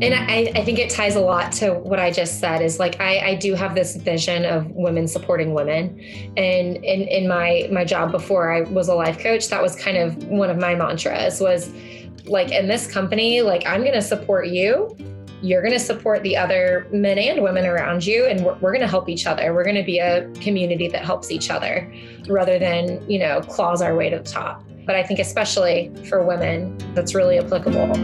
And I think it ties a lot to what I just said is like, I do have this vision of women supporting women. And in my job before I was a life coach, that was kind of one of my mantras was like, in this company, like, I'm going to support you. You're going to support the other men and women around you. And we're going to help each other. We're going to be a community that helps each other rather than, claws our way to the top. But I think especially for women, that's really applicable.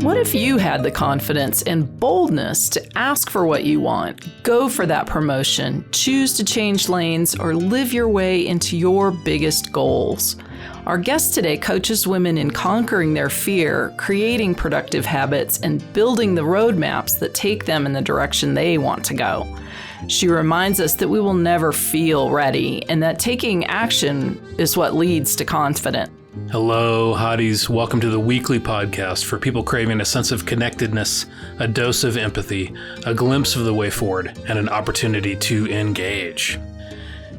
What if you had the confidence and boldness to ask for what you want, go for that promotion, choose to change lanes, or live your way into your biggest goals? Our guest today coaches women in conquering their fear, creating productive habits, and building the roadmaps that take them in the direction they want to go. She reminds us that we will never feel ready and that taking action is what leads to confidence. Hello, hotties. Welcome to the weekly podcast for people craving a sense of connectedness, a dose of empathy, a glimpse of the way forward, and an opportunity to engage.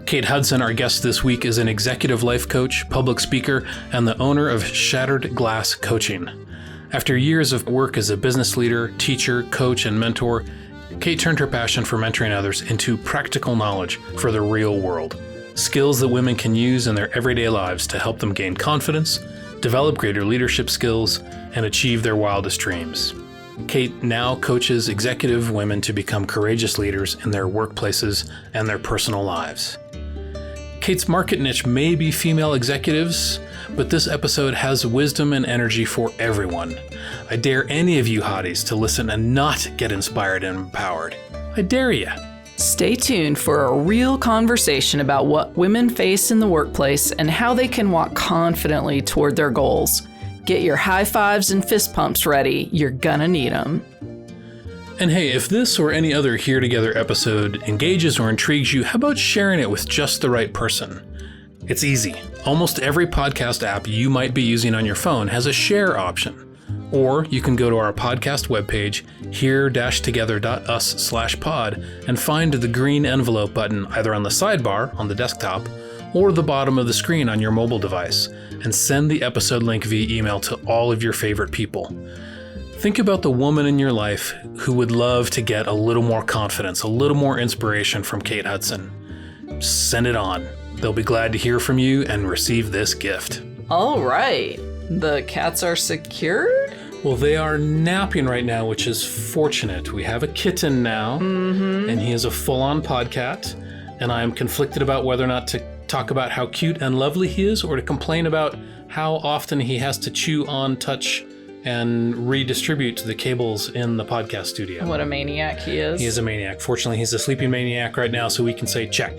Kate Hudson, our guest this week, is an executive life coach, public speaker, and the owner of Shattered Glass Coaching. After years of work as a business leader, teacher, coach, and mentor, Kate turned her passion for mentoring others into practical knowledge for the real world. Skills that women can use in their everyday lives to help them gain confidence, develop greater leadership skills, and achieve their wildest dreams. Kate now coaches executive women to become courageous leaders in their workplaces and their personal lives. Kate's market niche may be female executives, but this episode has wisdom and energy for everyone. I dare any of you hotties to listen and not get inspired and empowered. I dare you. Stay tuned for a real conversation about what women face in the workplace and how they can walk confidently toward their goals. Get your high fives and fist pumps ready. You're gonna need them. And hey, if this or any other Here Together episode engages or intrigues you, how about sharing it with just the right person? It's easy. Almost every podcast app you might be using on your phone has a share option. Or you can go to our podcast webpage, here-together.us/pod, and find the green envelope button either on the sidebar on the desktop or the bottom of the screen on your mobile device, and send the episode link via email to all of your favorite people. Think about the woman in your life who would love to get a little more confidence, a little more inspiration from Kate Hudson. Send it on. They'll be glad to hear from you and receive this gift. All right. The cats are secured? Well, they are napping right now, which is fortunate. We have a kitten now, and he is a full-on podcat, and I am conflicted about whether or not to talk about how cute and lovely he is or to complain about how often he has to chew on, touch, and redistribute the cables in the podcast studio. What a maniac he is. He is a maniac. Fortunately, he's a sleeping maniac right now, so we can say check.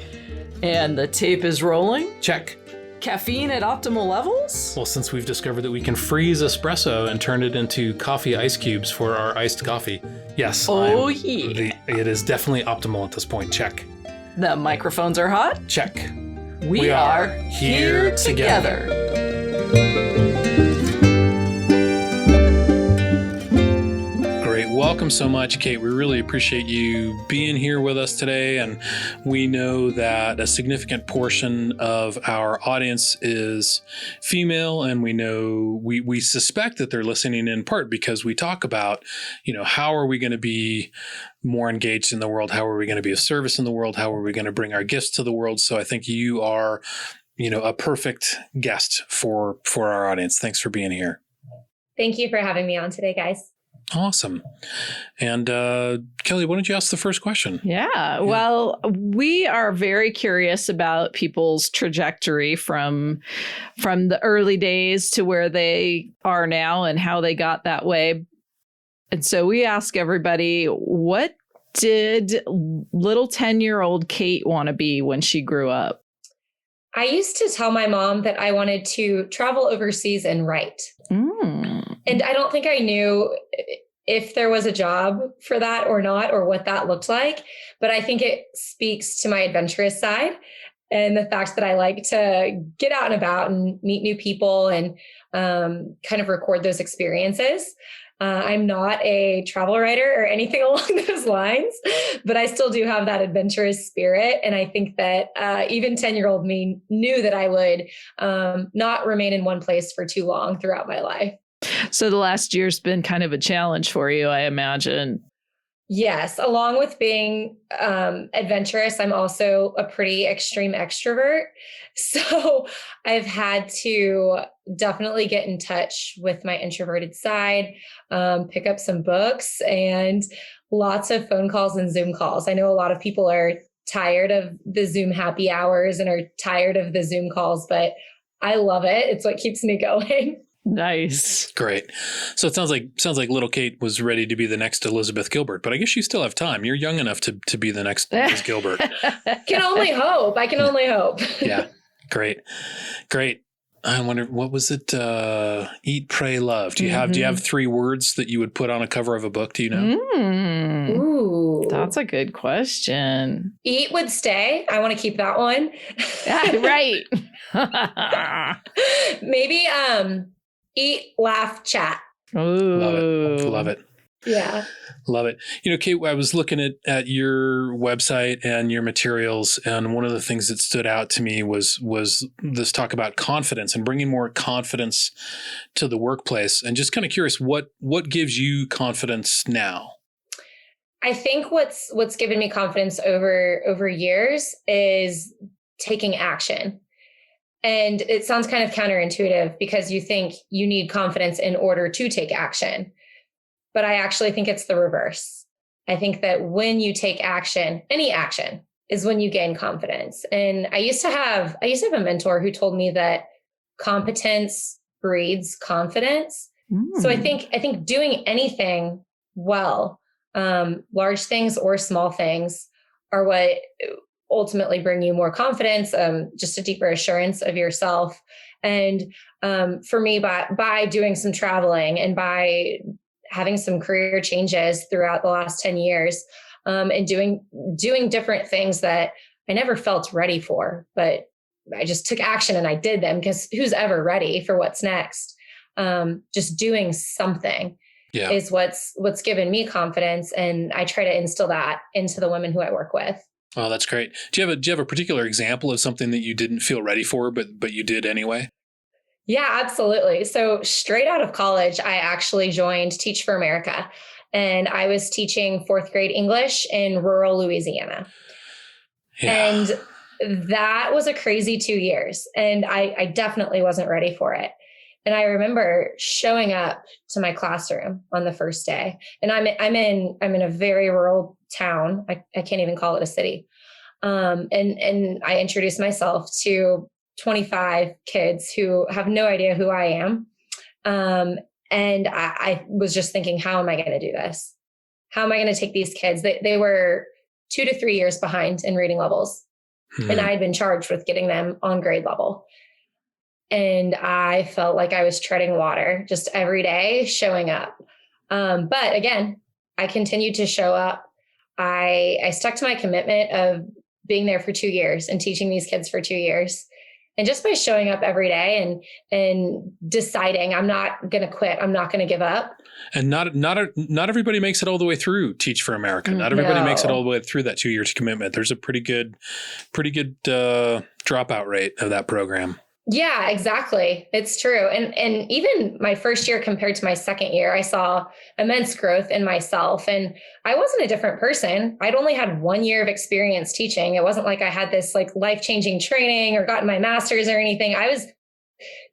And the tape is rolling? Check. Caffeine at optimal levels? Well, since we've discovered that we can freeze espresso and turn it into coffee ice cubes for our iced coffee. Yes. Oh, yeah. It is definitely optimal at this point. Check. The microphones are hot? Check. We are here together. Great. Welcome so much, Kate. We really appreciate you being here with us today. And we know that a significant portion of our audience is female. And we know we suspect that they're listening in part because we talk about, how are we going to be more engaged in the world? How are we going to be of service in the world? How are we going to bring our gifts to the world? So I think you are, a perfect guest for our audience. Thanks for being here. Thank you for having me on today, guys. Awesome. And Kelly, why don't you ask the first question? Yeah. Well, we are very curious about people's trajectory from the early days to where they are now and how they got that way. And so we ask everybody, what did little 10-year-old Kate want to be when she grew up? I used to tell my mom that I wanted to travel overseas and write. And I don't think I knew if there was a job for that or not, or what that looked like. But I think it speaks to my adventurous side and the fact that I like to get out and about and meet new people and kind of record those experiences. I'm not a travel writer or anything along those lines, but I still do have that adventurous spirit. And I think that even 10-year-old me knew that I would not remain in one place for too long throughout my life. So the last year's been kind of a challenge for you, I imagine. Yes. Along with being adventurous, I'm also a pretty extreme extrovert. So I've had to definitely get in touch with my introverted side, pick up some books and lots of phone calls and Zoom calls. I know a lot of people are tired of the Zoom happy hours and are tired of the Zoom calls, but I love it. It's what keeps me going. Nice. Great. So it sounds like little Kate was ready to be the next Elizabeth Gilbert, but I guess you still have time. You're young enough to be the next Liz Gilbert. Can only hope. I can only hope. Yeah. Great. I wonder, what was it? Eat, pray, love. Do you have 3 words that you would put on a cover of a book? Do you know? Ooh. That's a good question. Eat would stay. I want to keep that one. Right. Maybe eat, laugh, chat. Ooh. Love it. Yeah. Love it. Kate, I was looking at your website and your materials, and one of the things that stood out to me was this talk about confidence and bringing more confidence to the workplace. And just kind of curious, what gives you confidence now? I think what's given me confidence over years is taking action. And it sounds kind of counterintuitive because you think you need confidence in order to take action. But I actually think it's the reverse. I think that when you take action, any action is when you gain confidence. And I used to have a mentor who told me that competence breeds confidence. So I think doing anything well, large things or small things, are what ultimately bring you more confidence, just a deeper assurance of yourself. And for me, by doing some traveling and by having some career changes throughout the last 10 years, and doing different things that I never felt ready for, but I just took action and I did them, because who's ever ready for what's next? Just doing something is what's given me confidence. And I try to instill that into the women who I work with. Oh, that's great. Do you have a particular example of something that you didn't feel ready for, but you did anyway? Yeah, absolutely. So straight out of college, I actually joined Teach for America, and I was teaching 4th grade English in rural Louisiana. Yeah. And that was a crazy 2 years, and I definitely wasn't ready for it. And I remember showing up to my classroom on the first day, and I'm in a very rural town. I can't even call it a city. And I introduced myself to 25 kids who have no idea who I am. And I was just thinking, how am I going to do this? How am I going to take these kids? They were 2 to 3 years behind in reading levels. And I had been charged with getting them on grade level. And I felt like I was treading water just every day, showing up. But again, I continued to show up. I stuck to my commitment of being there for 2 years and teaching these kids for 2 years. And just by showing up every day and deciding I'm not going to quit, I'm not going to give up. And not everybody makes it all the way through Teach for America. Not everybody makes it all the way through that 2 years commitment. There's a pretty good dropout rate of that program. Yeah, exactly. It's true. And even my first year compared to my second year, I saw immense growth in myself, and I wasn't a different person. I'd only had 1 year of experience teaching. It wasn't like I had this like life-changing training or gotten my master's or anything. I was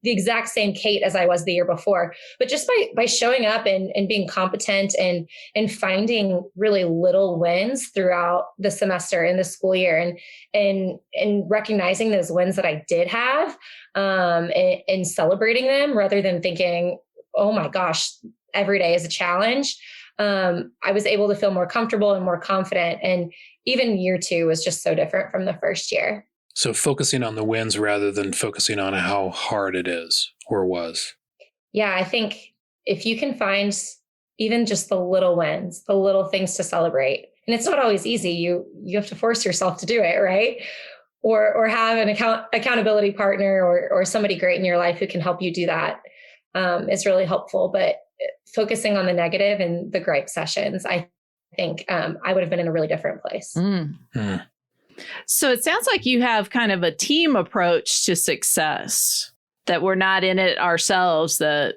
the exact same Kate as I was the year before, but just by showing up and being competent and finding really little wins throughout the semester and the school year and recognizing those wins that I did have, and celebrating them rather than thinking, oh my gosh, every day is a challenge. I was able to feel more comfortable and more confident. And even year 2 was just so different from the first year. So focusing on the wins rather than focusing on how hard it is or was. Yeah, I think if you can find even just the little wins, the little things to celebrate, and it's not always easy. You have to force yourself to do it, right? Or have an accountability partner or somebody great in your life who can help you do that. Is really helpful. But focusing on the negative and the gripe sessions, I think I would have been in a really different place. So it sounds like you have kind of a team approach to success, that we're not in it ourselves, that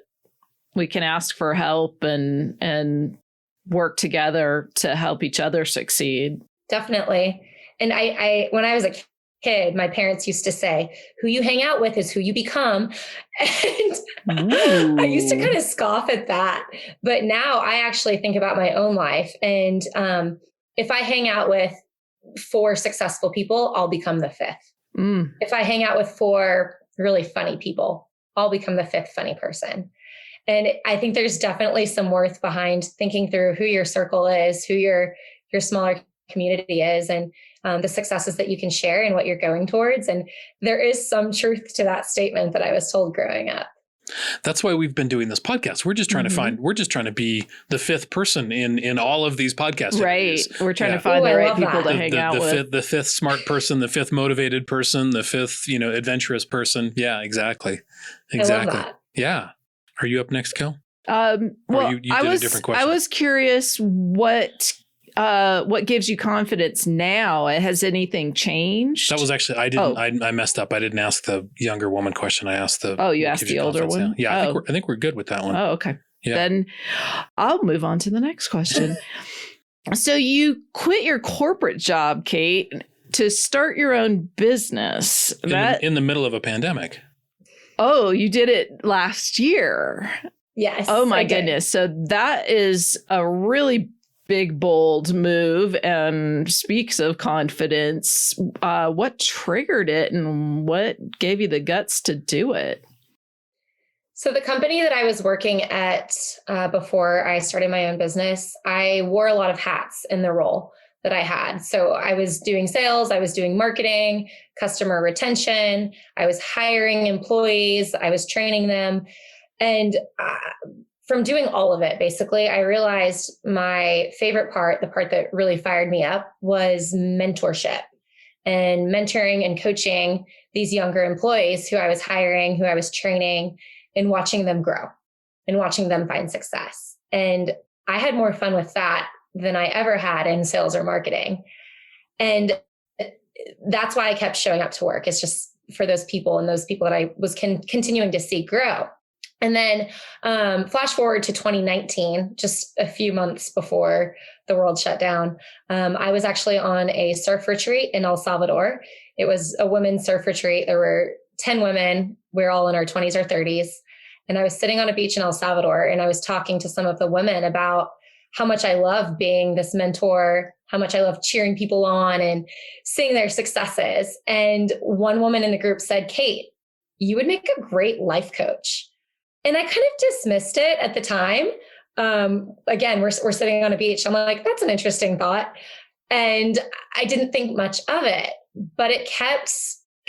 we can ask for help and work together to help each other succeed. Definitely. And I when I was a kid, my parents used to say, who you hang out with is who you become. And I used to kind of scoff at that. But now I actually think about my own life. And if I hang out with 4 successful people, I'll become the 5th. If I hang out with 4 really funny people, I'll become the 5th funny person. And I think there's definitely some worth behind thinking through who your circle is, who your smaller community is, and the successes that you can share and what you're going towards. And there is some truth to that statement that I was told growing up. That's why we've been doing this podcast. We're just trying to we're just trying to be the 5th person in all of these podcasts. Right. We're trying to find the right people to hang out with. The 5th smart person, the 5th motivated person, the 5th, adventurous person. Yeah, exactly. I love that. Yeah. Are you up next, Kel? Well, you did a different question. I was curious what gives you confidence now? Has anything changed? That was actually, I messed up. I didn't ask the younger woman question. I asked you asked the older one? Yeah, I think we're good with that one. Oh, okay. Yeah. Then I'll move on to the next question. So you quit your corporate job, Kate, to start your own business. In the middle of a pandemic. Oh, you did it last year. Yes. Oh my goodness. So that is a really big, bold move and speaks of confidence. What triggered it and what gave you the guts to do it? So the company that I was working at before I started my own business, I wore a lot of hats in the role that I had. So I was doing sales, I was doing marketing, customer retention, I was hiring employees, I was training them. And from doing all of it, basically, I realized my favorite part, the part that really fired me up, was mentorship and mentoring and coaching these younger employees who I was hiring, who I was training, and watching them grow and watching them find success. And I had more fun with that than I ever had in sales or marketing. And that's why I kept showing up to work. It's just for those people and those people that I was continuing to see grow. And then flash forward to 2019, just a few months before the world shut down, I was actually on a surf retreat in El Salvador. It was a women's surf retreat. There were 10 women. We were all in our 20s or 30s. And I was sitting on a beach in El Salvador, and I was talking to some of the women about how much I love being this mentor, how much I love cheering people on and seeing their successes. And one woman in the group said, Kate, you would make a great life coach. And I kind of dismissed it at the time. Again, we're sitting on a beach. I'm like, that's an interesting thought. And I didn't think much of it, but it kept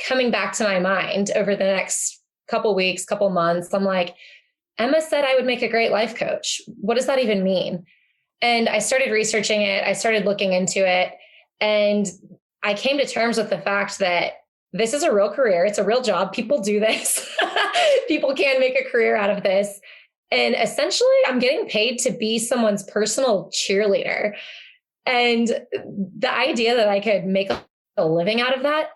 coming back to my mind over the next couple weeks, couple months. I'm like, Emma said I would make a great life coach. What does that even mean? And I started researching it. I started looking into it. And I came to terms with the fact that this is a real career. It's a real job. People do this. People can make a career out of this. And essentially, I'm getting paid to be someone's personal cheerleader. And the idea that I could make a living out of that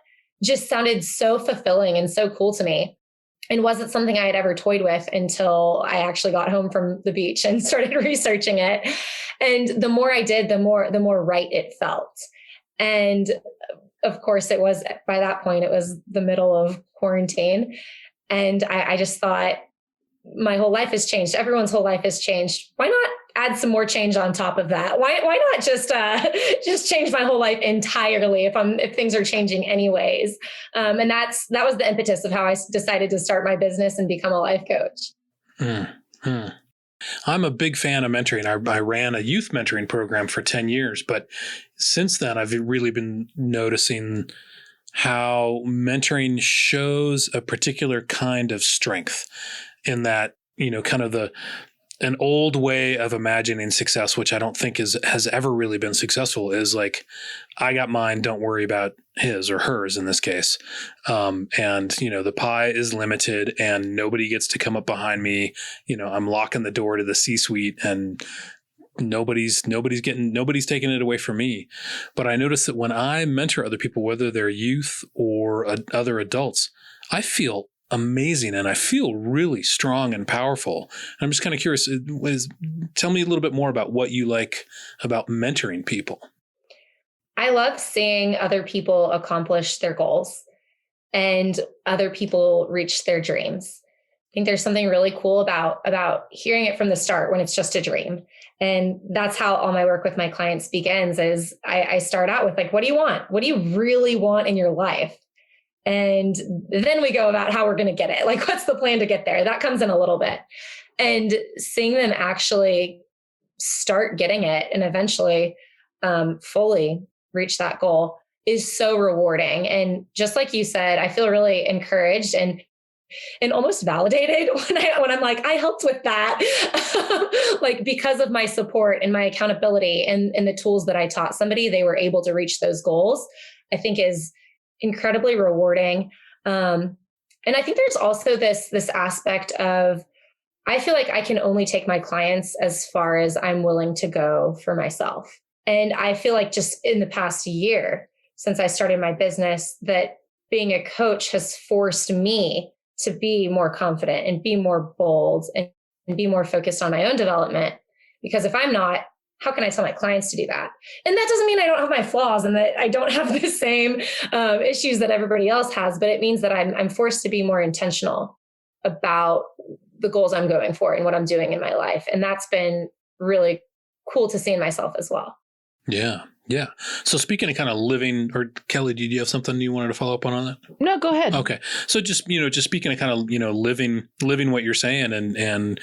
just sounded so fulfilling and so cool to me. And wasn't something I had ever toyed with until I actually got home from the beach and started researching it. And the more I did, the more right it felt. And of course, it was, by that point, it was the middle of quarantine. And I just thought, my whole life has changed. Everyone's whole life has changed. Why not add some more change on top of that? Why not just change my whole life entirely if things are changing anyways? And that was the impetus of how I decided to start my business and become a life coach. Mm-hmm. I'm a big fan of mentoring. I ran a youth mentoring program for 10 years, but since then I've really been noticing how mentoring shows a particular kind of strength in that, kind of an old way of imagining success, which I don't think has ever really been successful, is like, I got mine, don't worry about his or hers in this case. And, the pie is limited and nobody gets to come up behind me. I'm locking the door to the C-suite and nobody's taking it away from me. But I notice that when I mentor other people, whether they're youth or other adults, I feel amazing and I feel really strong and powerful. And I'm just kind of curious, tell me a little bit more about what you like about mentoring people. I love seeing other people accomplish their goals and other people reach their dreams. I think there's something really cool about hearing it from the start when it's just a dream. And that's how all my work with my clients begins, is I start out with like, what do you want? What do you really want in your life? And then we go about how we're going to get it. Like, what's the plan to get there? That comes in a little bit. And seeing them actually start getting it and eventually fully reach that goal is so rewarding. And just like you said, I feel really encouraged and almost validated when I'm like, I helped with that. Like, because of my support and my accountability and the tools that I taught somebody, they were able to reach those goals, I think is incredibly rewarding. And I think there's also this aspect of, I feel like I can only take my clients as far as I'm willing to go for myself. And I feel like just in the past year, since I started my business, that being a coach has forced me to be more confident and be more bold and be more focused on my own development. Because if I'm not, how can I tell my clients to do that? And that doesn't mean I don't have my flaws and that I don't have the same issues that everybody else has, but it means that I'm forced to be more intentional about the goals I'm going for and what I'm doing in my life. And that's been really cool to see in myself as well. Yeah. Yeah. So speaking of kind of living, or Kelly, did you have something you wanted to follow up on that? No, go ahead. Okay. So just speaking of kind of, living what you're saying and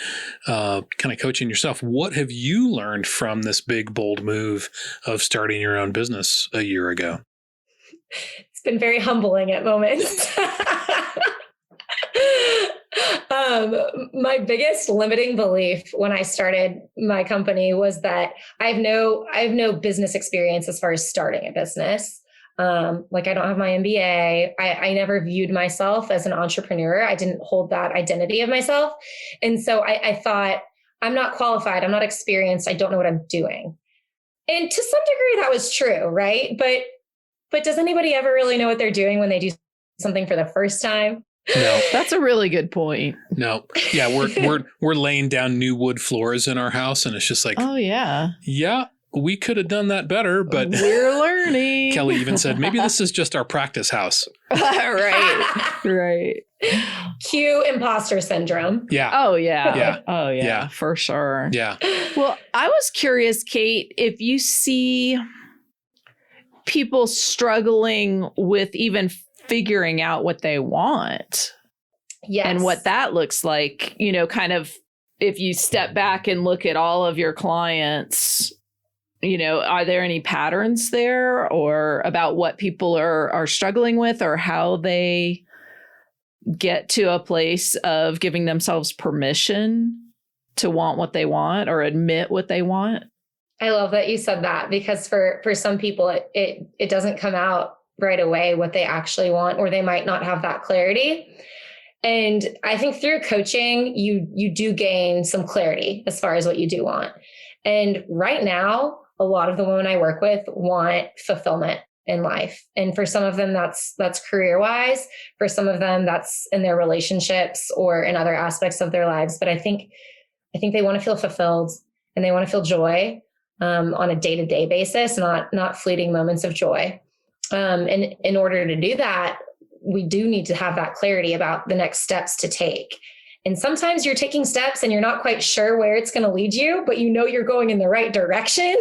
kind of coaching yourself, what have you learned from this big, bold move of starting your own business a year ago? It's been very humbling at moments. My biggest limiting belief when I started my company was that I have no business experience as far as starting a business. Like, I don't have my MBA. I never viewed myself as an entrepreneur. I didn't hold that identity of myself. And so I thought, I'm not qualified. I'm not experienced. I don't know what I'm doing. And to some degree that was true, right? But does anybody ever really know what they're doing when they do something for the first time? No. That's a really good point. No. Yeah, we're laying down new wood floors in our house, and it's just like, oh yeah, we could have done that better, but we're learning. Kelly even said, maybe this is just our practice house. Right. Cue imposter syndrome. Yeah. Oh yeah. Yeah. Oh yeah. For sure. Yeah. Well, I was curious, Kate, if you see people struggling with even figuring out what they want. Yes. And what that looks like, kind of, if you step back and look at all of your clients, are there any patterns there, or about what people are struggling with, or how they get to a place of giving themselves permission to want what they want or admit what they want? I love that you said that, because for some people, it doesn't come out right away what they actually want, or they might not have that clarity. And I think through coaching, you do gain some clarity as far as what you do want. And right now, a lot of the women I work with want fulfillment in life. And for some of them, that's career-wise. For some of them, that's in their relationships or in other aspects of their lives. But I think they want to feel fulfilled and they want to feel joy on a day-to-day basis, not fleeting moments of joy. And in order to do that, we do need to have that clarity about the next steps to take. And sometimes you're taking steps and you're not quite sure where it's going to lead you, but you're going in the right direction.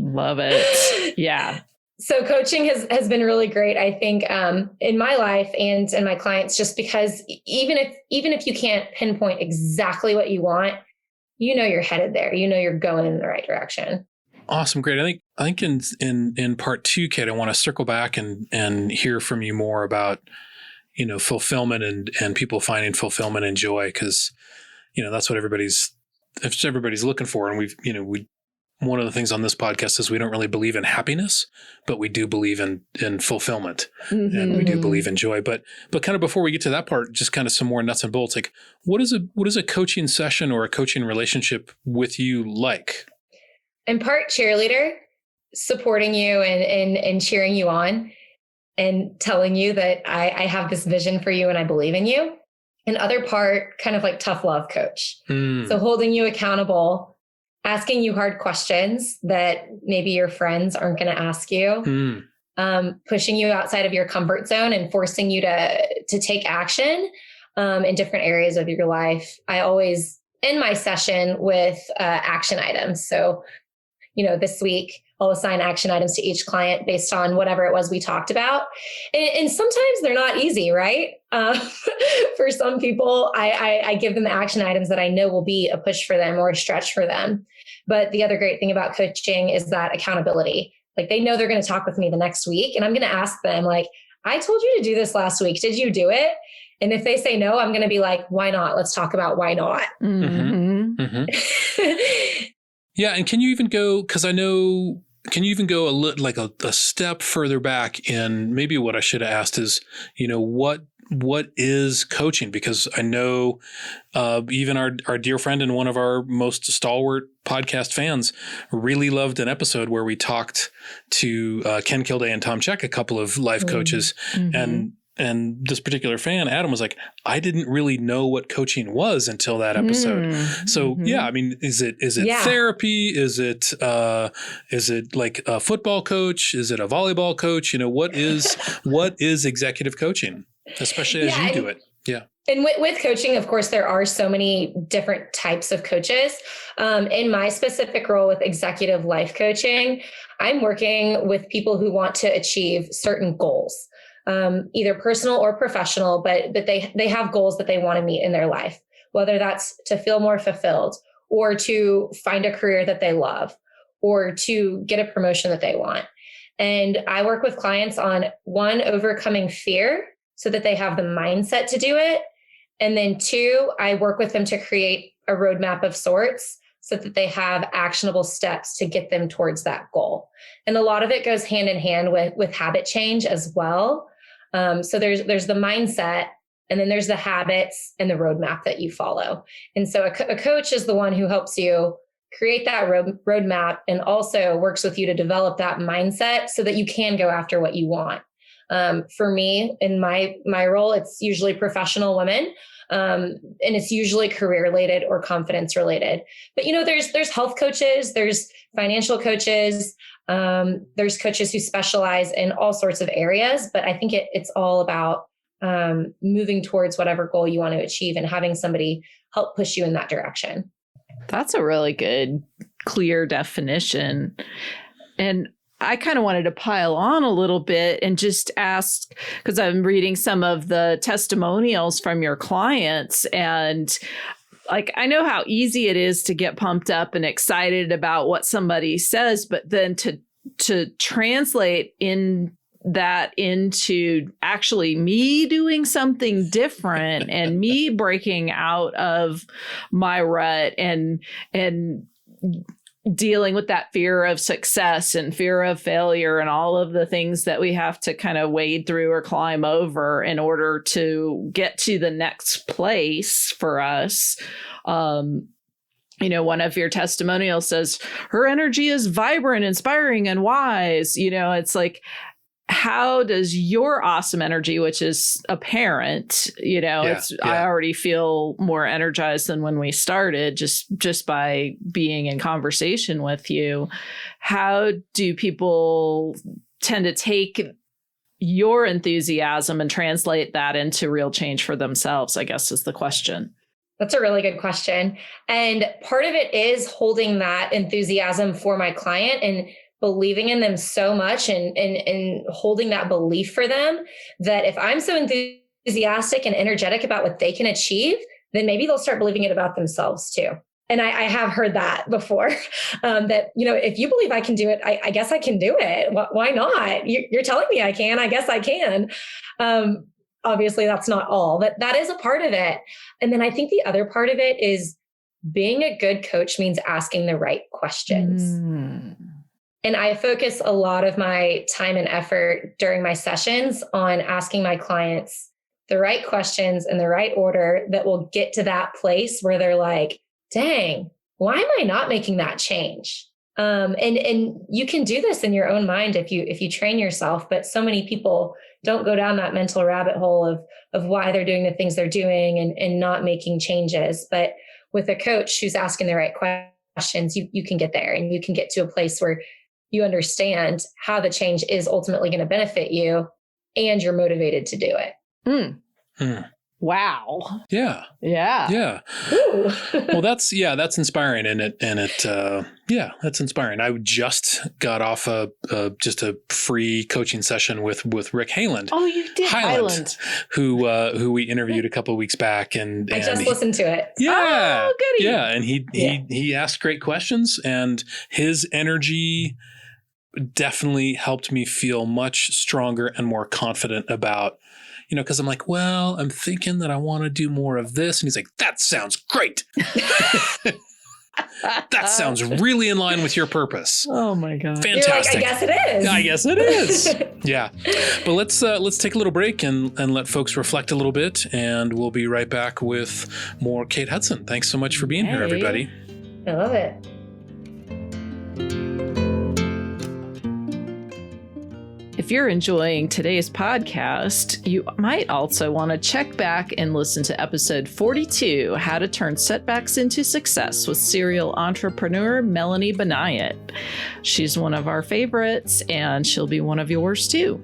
Love it. Yeah. So coaching has been really great, I think, in my life and in my clients, just because even if you can't pinpoint exactly what you want, you're headed there, you're going in the right direction. Awesome. Great. I think in part 2, Kate, I want to circle back and hear from you more about, fulfillment and people finding fulfillment and joy. 'Cause, that's what everybody's looking for. And one of the things on this podcast is we don't really believe in happiness, but we do believe in fulfillment, and we do believe in joy. But kind of before we get to that part, just kind of some more nuts and bolts. Like, what is a coaching session or a coaching relationship with you like? In part cheerleader, supporting you and cheering you on and telling you that I have this vision for you and I believe in you. And other part, kind of like tough love coach. So holding you accountable, asking you hard questions that maybe your friends aren't going to ask you, pushing you outside of your comfort zone and forcing you to take action in different areas of your life. I always end my session with action items. So, this week I'll assign action items to each client based on whatever it was we talked about. And sometimes they're not easy, right? For some people, I give them the action items that I know will be a push for them or a stretch for them. But the other great thing about coaching is that accountability. Like, they know they're going to talk with me the next week, and I'm going to ask them, like, I told you to do this last week. Did you do it? And if they say no, I'm going to be like, why not? Let's talk about why not. Yeah. And can you even go, because I know, can you even go a step further back in maybe what I should have asked is, what is coaching? Because I know even our dear friend and one of our most stalwart podcast fans really loved an episode where we talked to Ken Kilday and Tom Check, a couple of life coaches. And this particular fan, Adam, was like, I didn't really know what coaching was until that episode. So yeah, I mean, is it therapy? Is it like a football coach? Is it a volleyball coach? What is executive coaching, especially as you do it? Yeah. And with coaching, of course, there are so many different types of coaches. In my specific role with executive life coaching, I'm working with people who want to achieve certain goals. Either personal or professional, but they have goals that they want to meet in their life, whether that's to feel more fulfilled or to find a career that they love or to get a promotion that they want. And I work with clients on 1, overcoming fear so that they have the mindset to do it. And then 2, I work with them to create a roadmap of sorts so that they have actionable steps to get them towards that goal. And a lot of it goes hand in hand with habit change as well. So there's the mindset, and then there's the habits and the roadmap that you follow. And so a coach is the one who helps you create that roadmap and also works with you to develop that mindset so that you can go after what you want. For me, in my role, it's usually professional women. And it's usually career related or confidence related. But, there's health coaches, there's financial coaches, there's coaches who specialize in all sorts of areas. But I think it's all about moving towards whatever goal you want to achieve and having somebody help push you in that direction. That's a really good, clear definition. And I kind of wanted to pile on a little bit and just ask, because I'm reading some of the testimonials from your clients, and I know how easy it is to get pumped up and excited about what somebody says, but then to translate that into actually me doing something different and me breaking out of my rut and dealing with that fear of success and fear of failure and all of the things that we have to kind of wade through or climb over in order to get to the next place for us. One of your testimonials says her energy is vibrant, inspiring, and wise. It's like, how does your awesome energy, which is apparent, I already feel more energized than when we started just by being in conversation with you. How do people tend to take your enthusiasm and translate that into real change for themselves, I guess is the question. That's a really good question. And part of it is holding that enthusiasm for my client and believing in them so much and holding that belief for them that if I'm so enthusiastic and energetic about what they can achieve, then maybe they'll start believing it about themselves too. And I have heard that before, that, if you believe I can do it, I guess I can do it. Why not? You're telling me I can, I guess I can. obviously that's not all, but that is a part of it. And then I think the other part of it is being a good coach means asking the right questions. And I focus a lot of my time and effort during my sessions on asking my clients the right questions in the right order that will get to that place where they're like, dang, why am I not making that change? And you can do this in your own mind if you train yourself, but so many people don't go down that mental rabbit hole of why they're doing the things they're doing and not making changes. But with a coach who's asking the right questions, you can get there, and you can get to a place where you understand how the change is ultimately going to benefit you and you're motivated to do it. Wow. Yeah. Well, that's inspiring. That's inspiring. I just got off just a free coaching session with Rick Hayland. Oh, you did. Highland. Who we interviewed a couple of weeks back. And I just listened to it. Yeah. Oh, goody. Yeah. And he asked great questions, and his energy definitely helped me feel much stronger and more confident about, because I'm like, well, I'm thinking that I want to do more of this. And he's like, that sounds great. That sounds really in line with your purpose. Oh my God. Fantastic. You're like, I guess it is. I guess it is. Yeah. But let's take a little break and let folks reflect a little bit, and we'll be right back with more Kate Hudson. Thanks so much for being here, everybody. I love it. If you're enjoying today's podcast, you might also want to check back and listen to episode 42, How to Turn Setbacks into Success, with serial entrepreneur Melanie Benayet. She's one of our favorites, and she'll be one of yours too.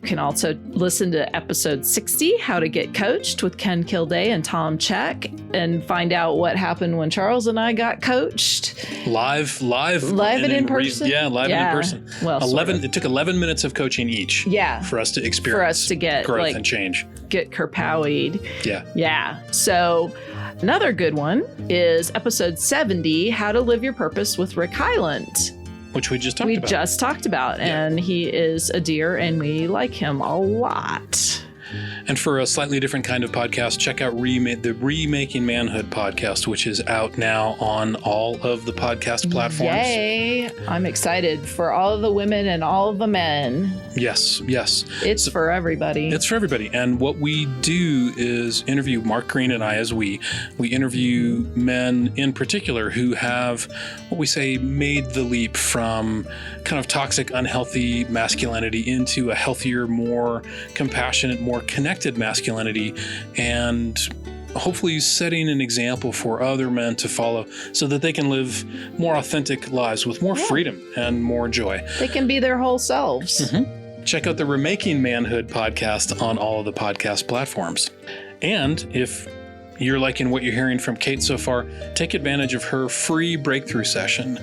You can also listen to episode 60, How to Get Coached, with Ken Kilday and Tom Check, and find out what happened when Charles and I got coached. Live and in person? And in person. Well, 11. It took 11 minutes of coaching each. Yeah. For us to experience. For us to get growth and change. Get kerpowied. Yeah. Yeah. So another good one is episode 70, How to Live Your Purpose, with Rick Hyland. Which we just talked about. And he is a dear, and we like him a lot. And for a slightly different kind of podcast, check out the Remaking Manhood podcast, which is out now on all of the podcast platforms. Yay! I'm excited for all of the women and all of the men. Yes. It's for everybody. It's for everybody. And what we do is interview, Mark Green and I, as we interview men in particular who have, what we say, made the leap from kind of toxic, unhealthy masculinity into a healthier, more compassionate, more connected masculinity, and hopefully setting an example for other men to follow so that they can live more authentic lives with more freedom and more joy. They can be their whole selves. Mm-hmm. Check out the Remaking Manhood podcast on all of the podcast platforms. And if you're liking what you're hearing from Kate so far, take advantage of her free breakthrough session.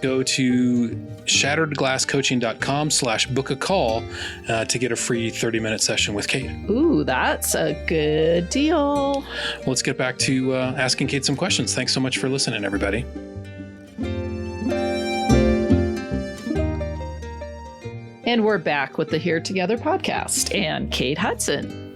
Go to shatteredglasscoaching.com/book-a-call to get a free 30-minute session with Kate. Ooh, that's a good deal. Let's get back to asking Kate some questions. Thanks so much for listening, everybody. And we're back with the Here Together podcast and Kate Hudson.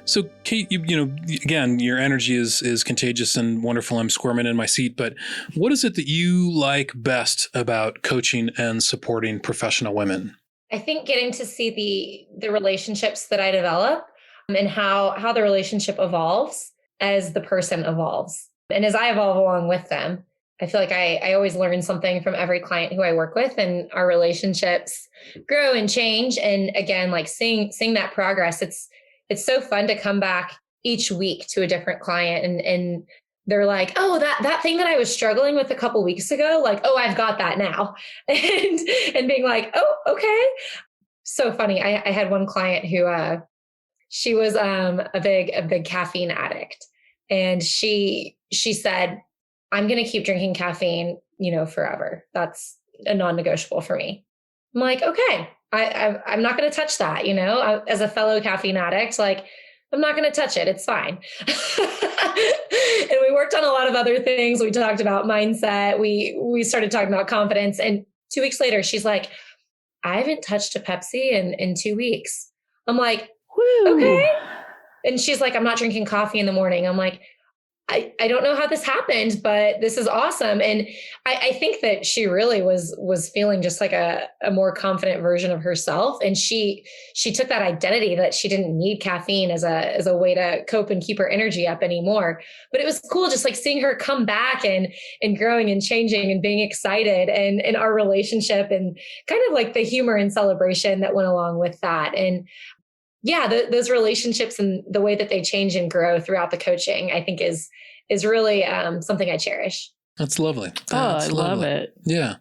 So, Kate, again, your energy is contagious and wonderful. I'm squirming in my seat. But what is it that you like best about coaching and supporting professional women? I think getting to see the relationships that I develop and how the relationship evolves as the person evolves. And as I evolve along with them, I feel like I always learn something from every client who I work with, and our relationships grow and change. And again, like seeing that progress, it's so fun to come back each week to a different client and they're like, oh, that thing that I was struggling with a couple weeks ago, like, oh, I've got that now. And being like, oh, okay. So funny. I had one client who, she was a big caffeine addict. And she said, I'm going to keep drinking caffeine, forever. That's a non-negotiable for me. I'm like, okay. I'm not going to touch that, as a fellow caffeine addict, like I'm not going to touch it. It's fine. And we worked on a lot of other things. We talked about mindset. We started talking about confidence. And 2 weeks later, she's like, I haven't touched a Pepsi in 2 weeks. I'm like, woo. Okay. And she's like, I'm not drinking coffee in the morning. I'm like, I don't know how this happened, but this is awesome. And I think that she really was feeling just like a more confident version of herself. And she took that identity that she didn't need caffeine as a way to cope and keep her energy up anymore. But it was cool just like seeing her come back and growing and changing and being excited and our relationship and kind of like the humor and celebration that went along with that. And yeah, those relationships and the way that they change and grow throughout the coaching, I think is really something I cherish. That's lovely. I love it. Yeah.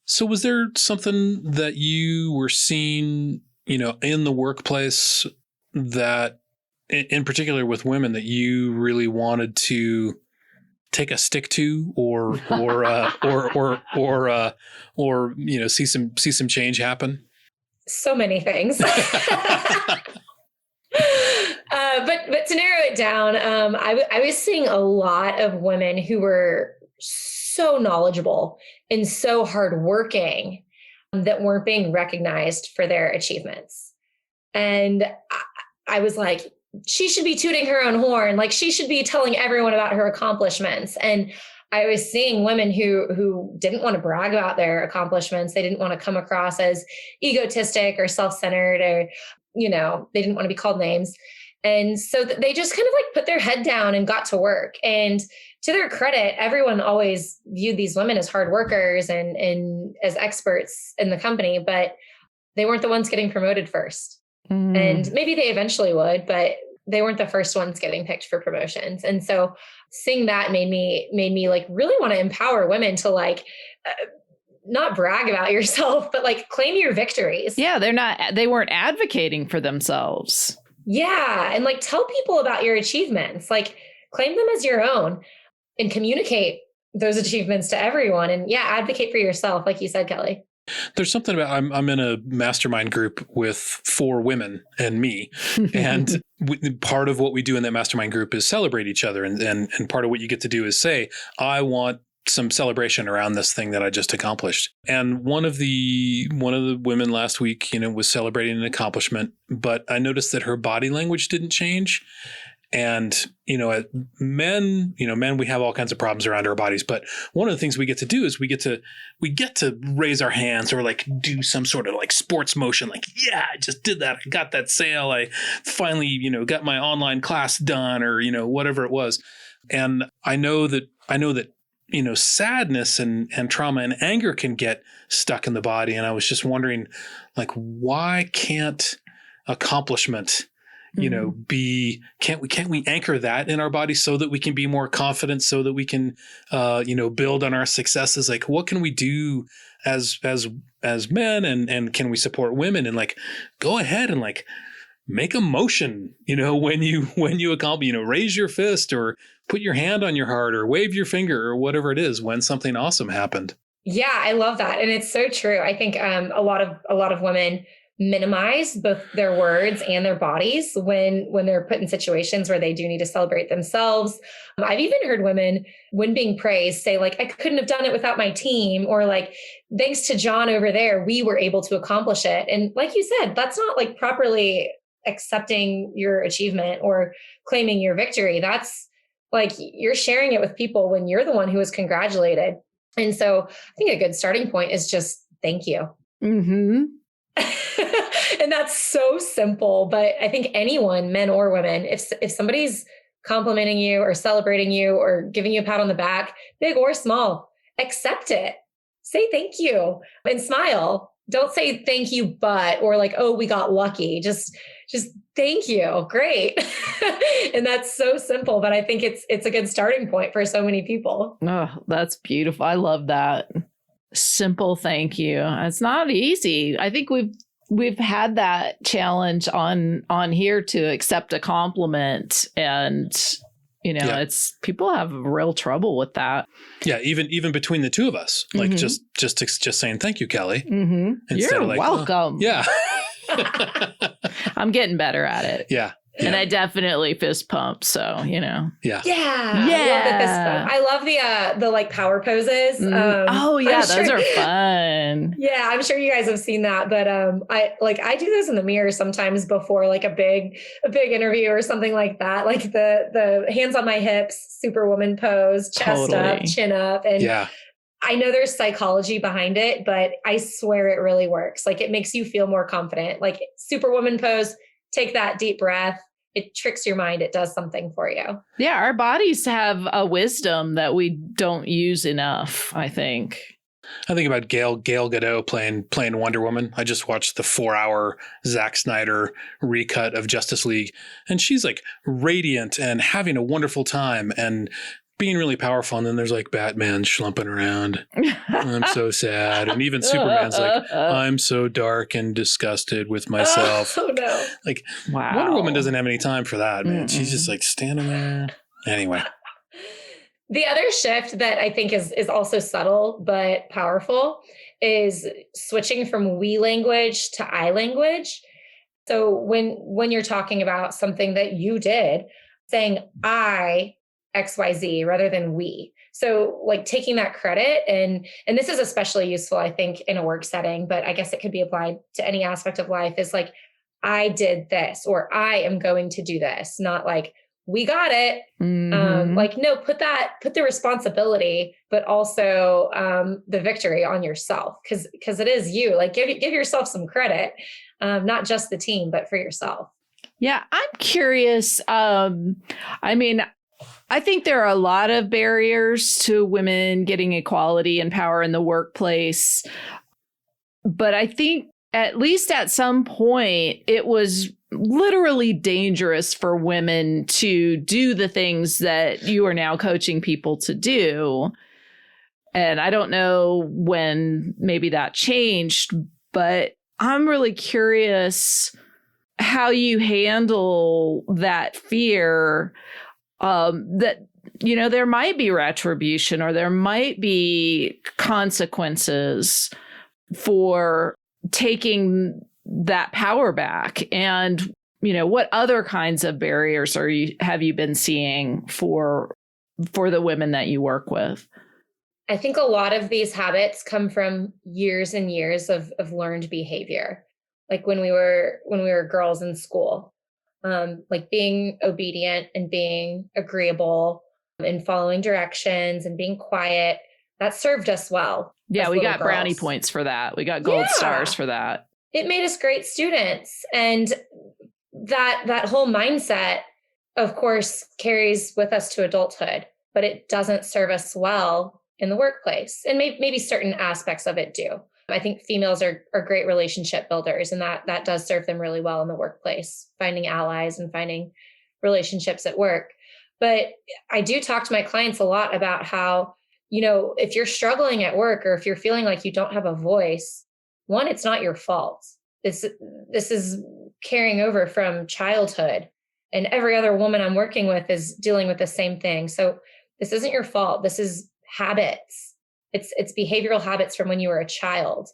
So was there something that you were seeing, in the workplace that in particular with women that you really wanted to take a stick to or see some change happen? So many things. But to narrow it down, I was seeing a lot of women who were so knowledgeable and so hardworking that weren't being recognized for their achievements. And I was like, she should be tooting her own horn. Like she should be telling everyone about her accomplishments. And I was seeing women who didn't want to brag about their accomplishments. They didn't want to come across as egotistic or self-centered or, they didn't want to be called names. And so they just kind of like put their head down and got to work. And to their credit, everyone always viewed these women as hard workers and as experts in the company, but they weren't the ones getting promoted first. Mm. And maybe they eventually would, but they weren't the first ones getting picked for promotions. And so seeing that made me like really want to empower women to like, not brag about yourself, but like claim your victories. Yeah. They weren't advocating for themselves. Yeah. And like tell people about your achievements, like claim them as your own and communicate those achievements to everyone. And yeah, advocate for yourself. Like you said, Kelly. There's something about I'm in a mastermind group with 4 women and me. And part of what we do in that mastermind group is celebrate each other. And part of what you get to do is say, I want some celebration around this thing that I just accomplished. And one of the women last week, was celebrating an accomplishment, but I noticed that her body language didn't change. And, men, we have all kinds of problems around our bodies. But one of the things we get to do is we get to raise our hands or like do some sort of like sports motion. Like, yeah, I just did that. I got that sale. I finally, got my online class done or, whatever it was. And I know that, sadness and trauma and anger can get stuck in the body. And I was just wondering, like, why can't accomplishment, can't we anchor that in our body so that we can be more confident, so that we can, build on our successes? Like, what can we do as men and can we support women and like, go ahead and like make a motion, when you accomplish, raise your fist or put your hand on your heart or wave your finger or whatever it is when something awesome happened. Yeah, I love that. And it's so true. I think a lot of women minimize both their words and their bodies when they're put in situations where they do need to celebrate themselves. I've even heard women, when being praised, say like, I couldn't have done it without my team, or like, thanks to John over there, we were able to accomplish it. And like you said, that's not like properly accepting your achievement or claiming your victory. That's like, you're sharing it with people when you're the one who was congratulated. And so I think a good starting point is just thank you. Mm-hmm. And that's so simple, but I think anyone, men or women, if somebody's complimenting you or celebrating you or giving you a pat on the back, big or small, accept it. Say thank you and smile. Don't say thank you, but, or like, oh, we got lucky. Just thank you. Great. And that's so simple, but I think it's a good starting point for so many people. Oh, that's beautiful. I love that. Simple thank you. It's not easy. I think we've had that challenge on here to accept a compliment, and it's people have real trouble with that. Yeah, even between the two of us, like just saying thank you, Kelly. Mm-hmm. You're like, welcome. Yeah. I'm getting better at it. Yeah. And I definitely fist pump. So, Yeah. Yeah. I love the fist pump. I love the like power poses. Those are fun. Yeah, I'm sure you guys have seen that, but I do those in the mirror sometimes before like a big interview or something like that. Like the hands on my hips, Superwoman pose, chest up, chin up, and I know there's psychology behind it, but I swear it really works. Like it makes you feel more confident. Like Superwoman pose, take that deep breath. It tricks your mind. It does something for you. Yeah, our bodies have a wisdom that we don't use enough, I think. I think about Gal Gadot playing Wonder Woman. I just watched the 4-hour Zack Snyder recut of Justice League, and she's like radiant and having a wonderful time and being really powerful. And then there's like Batman schlumping around. I'm so sad. And even Superman's like, I'm so dark and disgusted with myself. Oh no. Like Wonder Woman doesn't have any time for that, man. She's just like standing there. Anyway. The other shift that I think is also subtle but powerful is switching from we language to I language. So when you're talking about something that you did, saying I XYZ rather than we. So like taking that credit and this is especially useful, I think, in a work setting, but I guess it could be applied to any aspect of life, is like, I did this, or I am going to do this, not like, we got it. Like, no, put the responsibility, but also the victory on yourself. Cause it is you. Like give yourself some credit, not just the team, but for yourself. Yeah. I'm curious. I think there are a lot of barriers to women getting equality and power in the workplace. But I think at least at some point, it was literally dangerous for women to do the things that you are now coaching people to do. And I don't know when maybe that changed, but I'm really curious how you handle that fear that, there might be retribution or there might be consequences for taking that power back. And, what other kinds of barriers have you been seeing for the women that you work with? I think a lot of these habits come from years and years of learned behavior. Like when we were girls in school. Like being obedient and being agreeable and following directions and being quiet, that served us well. Yeah, we got brownie points for that. We got gold stars for that. It made us great students. And that whole mindset, of course, carries with us to adulthood, but it doesn't serve us well in the workplace. And maybe certain aspects of it do. I think females are great relationship builders, and that does serve them really well in the workplace, finding allies and finding relationships at work. But I do talk to my clients a lot about how, if you're struggling at work or if you're feeling like you don't have a voice, one, it's not your fault. This is carrying over from childhood, and every other woman I'm working with is dealing with the same thing. So this isn't your fault. This is habits. It's behavioral habits from when you were a child.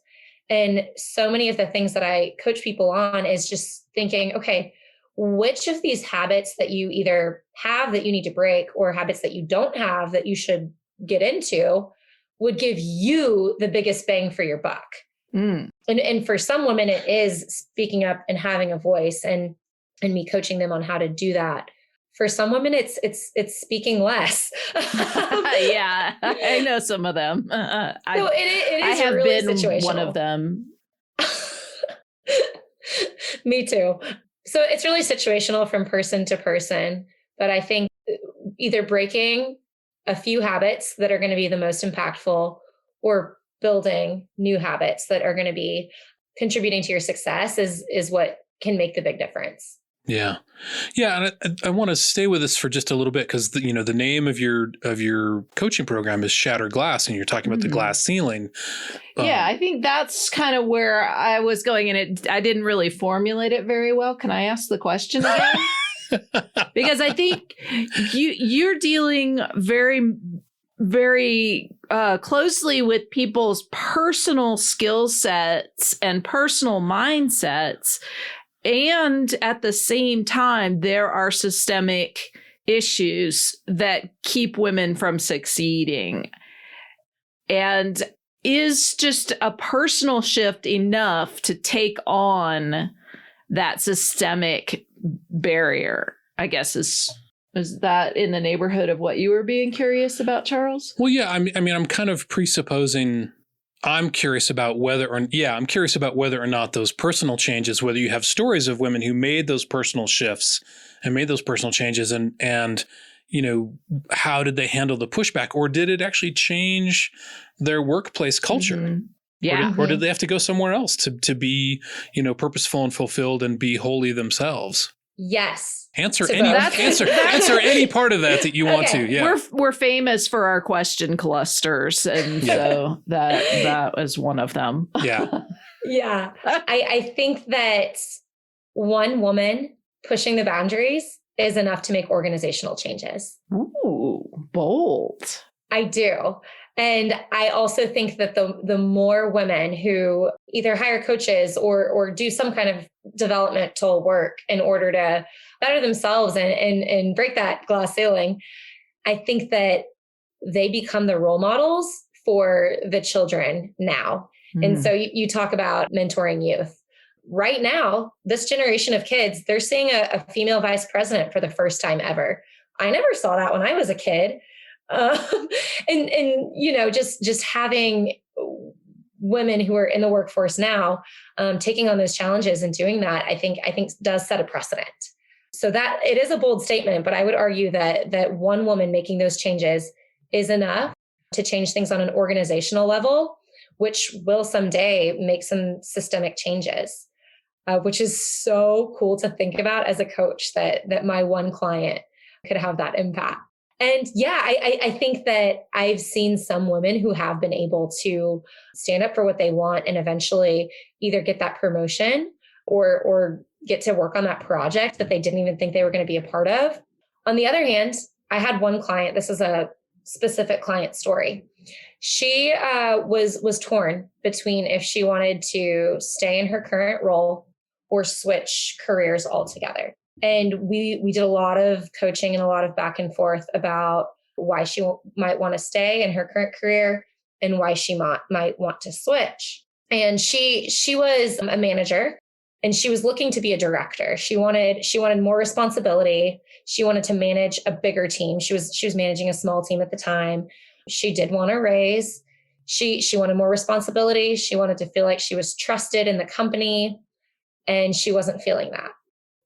And so many of the things that I coach people on is just thinking, okay, which of these habits that you either have that you need to break or habits that you don't have that you should get into would give you the biggest bang for your buck? And for some women, it is speaking up and having a voice and me coaching them on how to do that. For some women, it's speaking less. Yeah, I know some of them. So it is I have really been situational. one of them. Me too. So it's really situational from person to person. But I think either breaking a few habits that are going to be the most impactful or building new habits that are going to be contributing to your success is what can make the big difference. Yeah. Yeah. And I want to stay with this for just a little bit because, the name of your coaching program is Shatter Glass, and you're talking about the glass ceiling. Yeah, I think that's kind of where I was going, and I didn't really formulate it very well. Can I ask the question again? Because I think you're dealing very, very closely with people's personal skill sets and personal mindsets. And at the same time, there are systemic issues that keep women from succeeding. And is just a personal shift enough to take on that systemic barrier? I guess is that in the neighborhood of what you were being curious about, Charles? Well, yeah, I mean, I'm kind of presupposing. I'm curious about whether or not those personal changes, whether you have stories of women who made those personal shifts and made those personal changes, and you know, how did they handle the pushback, or did it actually change their workplace culture? Mm-hmm. Yeah. Or did they have to go somewhere else to be, you know, purposeful and fulfilled and be wholly themselves? Yes. Answer any part of that you want to. Yeah. We're famous for our question clusters, and so that was one of them. Yeah. Yeah. I think that one woman pushing the boundaries is enough to make organizational changes. Ooh, bold. I do. And I also think that the more women who either hire coaches or do some kind of developmental work in order to better themselves and break that glass ceiling, I think that they become the role models for the children now. And so you talk about mentoring youth. Right now, this generation of kids, they're seeing a female vice president for the first time ever. I never saw that when I was a kid. And you know, just having women who are in the workforce now, taking on those challenges and doing that, I think does set a precedent. So that it is a bold statement, but I would argue that one woman making those changes is enough to change things on an organizational level, which will someday make some systemic changes, which is so cool to think about as a coach that my one client could have that impact. And yeah, I think that I've seen some women who have been able to stand up for what they want and eventually either get that promotion or get to work on that project that they didn't even think they were going to be a part of. On the other hand, I had one client, this is a specific client story. She was torn between if she wanted to stay in her current role or switch careers altogether. And we did a lot of coaching and a lot of back and forth about why she might want to stay in her current career and why she might want to switch. And she was a manager and she was looking to be a director. She wanted more responsibility. She wanted to manage a bigger team. She was managing a small team at the time. She did want a raise. She wanted more responsibility. She wanted to feel like she was trusted in the company, and she wasn't feeling that.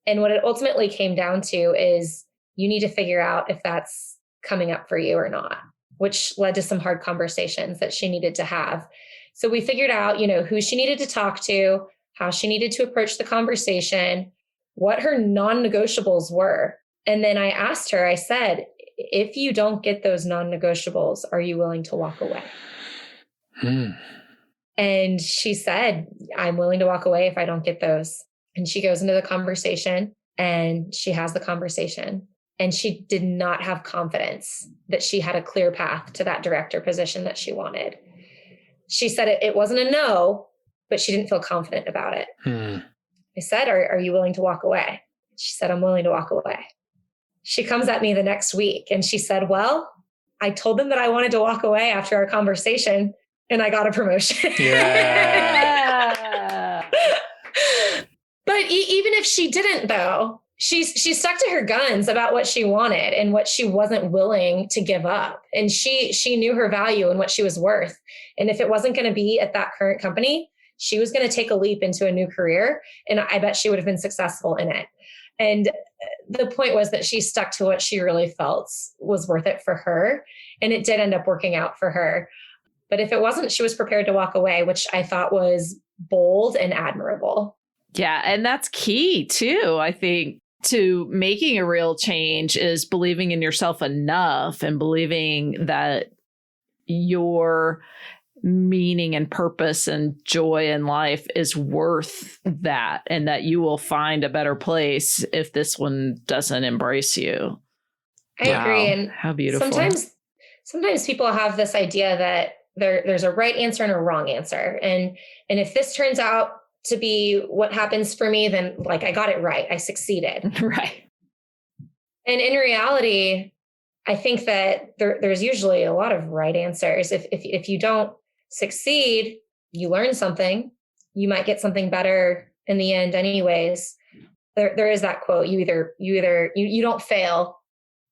And what it ultimately came down to is you need to figure out if that's coming up for you or not, which led to some hard conversations that she needed to have. So we figured out, you know, who she needed to talk to, how she needed to approach the conversation, what her non-negotiables were. And then I asked her, I said, if you don't get those non-negotiables, are you willing to walk away? And she said, I'm willing to walk away if I don't get those. And she goes into the conversation and she has the conversation. And she did not have confidence that she had a clear path to that director position that she wanted. She said it wasn't a no, but she didn't feel confident about it. I said, are you willing to walk away? She said, I'm willing to walk away. She comes at me the next week and she said, well, I told them that I wanted to walk away after our conversation and I got a promotion. Yeah. But even if she didn't, though, she stuck to her guns about what she wanted and what she wasn't willing to give up. And she knew her value and what she was worth. And if it wasn't going to be at that current company, she was going to take a leap into a new career. And I bet she would have been successful in it. And the point was that she stuck to what she really felt was worth it for her. And it did end up working out for her. But if it wasn't, she was prepared to walk away, which I thought was bold and admirable. Yeah. And that's key too, I think, to making a real change is believing in yourself enough and believing that your meaning and purpose and joy in life is worth that, and that you will find a better place if this one doesn't embrace you. I agree. And how beautiful. Sometimes people have this idea that there's a right answer and a wrong answer. And if this turns out to be what happens for me, then like I got it right. I succeeded. Right. And in reality, I think that there's usually a lot of right answers. If you don't succeed, you learn something. You might get something better in the end anyways. There is that quote, you don't fail,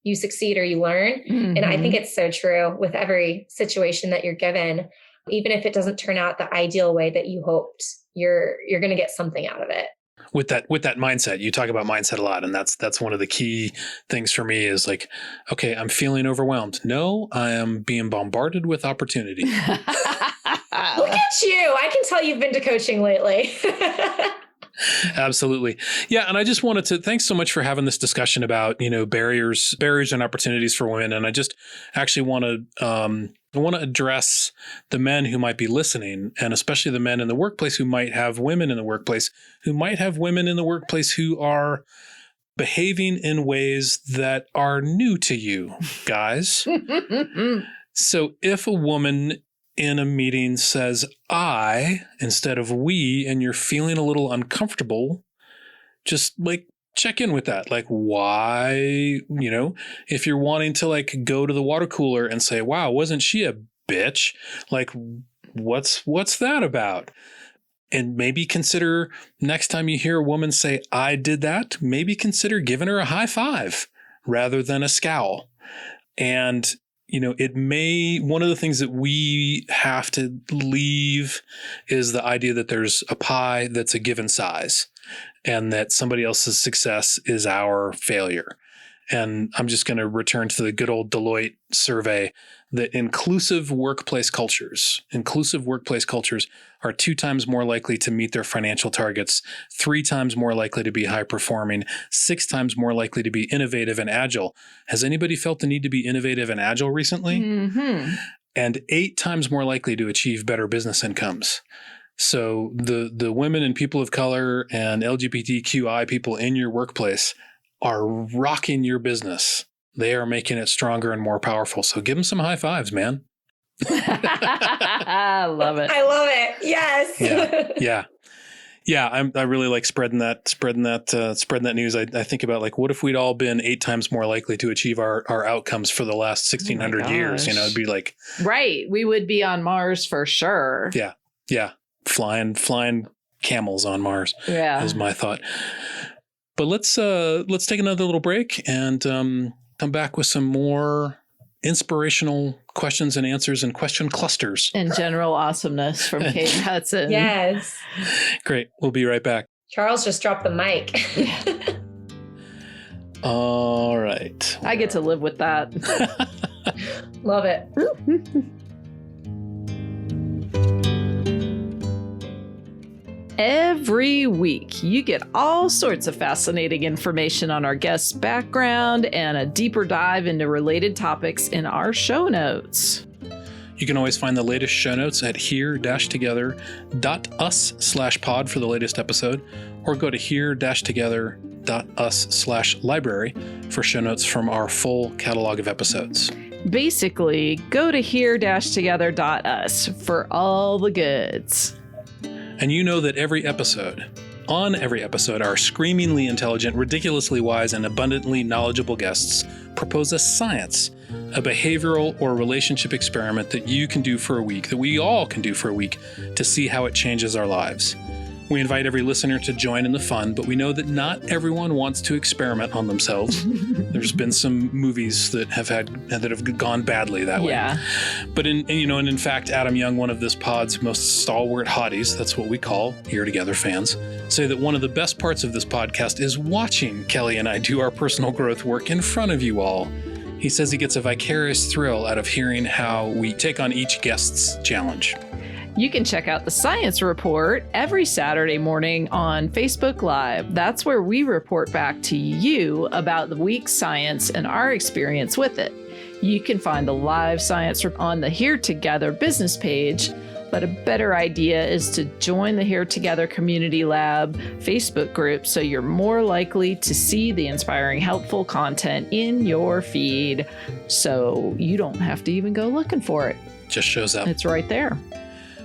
you succeed or you learn. Mm-hmm. And I think it's so true with every situation that you're given. Even if it doesn't turn out the ideal way that you hoped, you're going to get something out of it. With that mindset, you talk about mindset a lot. And that's one of the key things for me is like, okay, I'm feeling overwhelmed. No, I am being bombarded with opportunity. Look at you. I can tell you've been to coaching lately. Absolutely. Yeah. And I just wanted to, thanks so much for having this discussion about, barriers and opportunities for women. And I just actually want to address the men who might be listening, and especially the men in the workplace who might have women in the workplace, who are behaving in ways that are new to you guys. So if a woman in a meeting says I instead of we, and you're feeling a little uncomfortable, just like check in with that. Like, why, if you're wanting to like go to the water cooler and say, wow, wasn't she a bitch? Like, what's that about? And maybe consider next time you hear a woman say, I did that, maybe consider giving her a high five rather than a scowl. And one of the things that we have to leave is the idea that there's a pie that's a given size and that somebody else's success is our failure. And I'm just going to return to the good old Deloitte survey that inclusive workplace cultures are 2 times more likely to meet their financial targets, 3 times more likely to be high performing, 6 times more likely to be innovative and agile. Has anybody felt the need to be innovative and agile recently? Mm-hmm. And 8 times more likely to achieve better business incomes. So the women and people of color and LGBTQI people in your workplace are rocking your business. They are making it stronger and more powerful. So give them some high fives, man. I love it. I love it. Yes. Yeah. I really like spreading that news. I think about like, what if we'd all been 8 times more likely to achieve our outcomes for the last 1600 years? It'd be like, right. We would be on Mars for sure. Yeah. Yeah. Flying camels on Mars. Yeah. Is my thought. But let's take another little break and come back with some more inspirational questions and answers and question clusters. And general awesomeness from Kate Hudson. Yes. Great. We'll be right back. Charles just dropped the mic. All right. I get to live with that. Love it. Every week, you get all sorts of fascinating information on our guest's background and a deeper dive into related topics in our show notes. You can always find the latest show notes at here-together.us/pod for the latest episode, or go to here-together.us/library for show notes from our full catalog of episodes. Basically, go to here-together.us for all the goods. And you know that on every episode, our screamingly intelligent, ridiculously wise, and abundantly knowledgeable guests propose a science, a behavioral or relationship experiment that you can do for a week, that we all can do for a week to see how it changes our lives. We invite every listener to join in the fun, but we know that not everyone wants to experiment on themselves. There's been some movies that have gone badly that way. Yeah. But in fact, Adam Young, one of this pod's most stalwart hotties, that's what we call Here Together fans, say that one of the best parts of this podcast is watching Kelly and I do our personal growth work in front of you all. He says he gets a vicarious thrill out of hearing how we take on each guest's challenge. You can check out the Science Report every Saturday morning on Facebook Live. That's where we report back to you about the week's science and our experience with it. You can find the live science on the Here Together business page, but a better idea is to join the Here Together Community Lab Facebook group so you're more likely to see the inspiring, helpful content in your feed, so you don't have to even go looking for it. Just shows up. It's right there.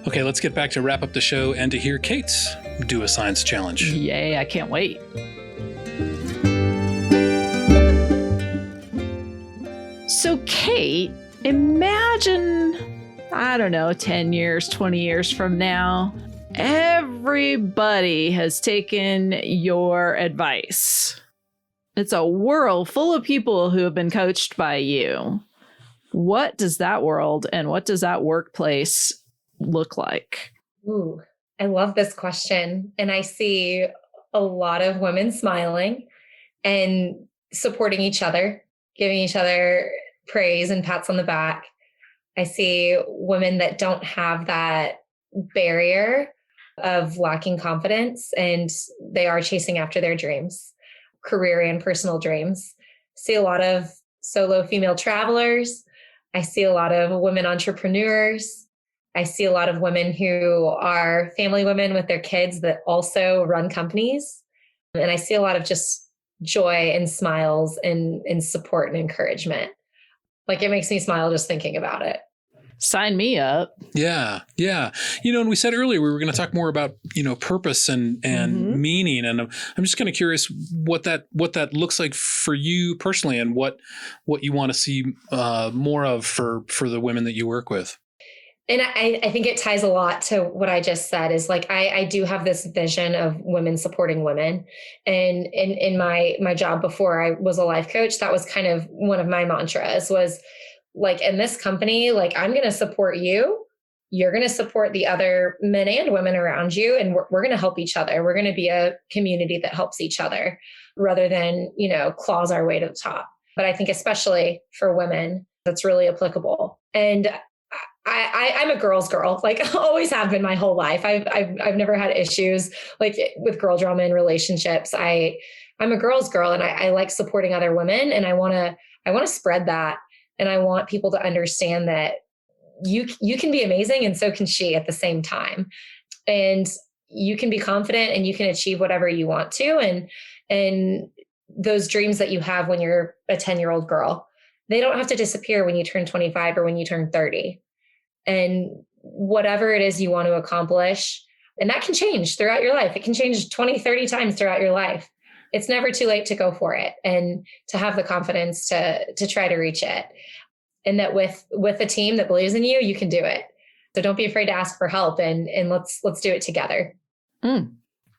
Okay, let's get back to wrap up the show and to hear Kate's do a science challenge. Yay, I can't wait. So, Kate, imagine, I don't know, 10 years, 20 years from now, everybody has taken your advice. It's a world full of people who have been coached by you. What does that world and what does that workplace look like? Ooh, I love this question. And I see a lot of women smiling and supporting each other, giving each other praise and pats on the back. I see women that don't have that barrier of lacking confidence, and they are chasing after their dreams, career and personal dreams. See a lot of solo female travelers. I see a lot of women entrepreneurs. I see a lot of women who are family women with their kids that also run companies. And I see a lot of just joy and smiles and support and encouragement. Like, it makes me smile just thinking about it. Sign me up. Yeah. Yeah. And we said earlier we were going to talk more about, purpose and meaning. And I'm just kind of curious what that looks like for you personally, and what you want to see more of for the women that you work with. And I think it ties a lot to what I just said, is like, I do have this vision of women supporting women. And in my job before I was a life coach, that was kind of one of my mantras, was like, in this company, like, I'm going to support you. You're going to support the other men and women around you. And we're going to help each other. We're going to be a community that helps each other rather than, claws our way to the top. But I think especially for women, that's really applicable. And I'm a girl's girl, like, always have been my whole life. I've never had issues like with girl drama in relationships. I'm a girl's girl, and I like supporting other women, and I want to spread that. And I want people to understand that you can be amazing, and so can she at the same time. And you can be confident, and you can achieve whatever you want to. And those dreams that you have when you're a 10-year-old girl, they don't have to disappear when you turn 25 or when you turn 30. And whatever it is you want to accomplish, and that can change throughout your life. It can change 20, 30 times throughout your life. It's never too late to go for it, and to have the confidence to try to reach it. And that with a team that believes in you, you can do it. So don't be afraid to ask for help, and let's do it together.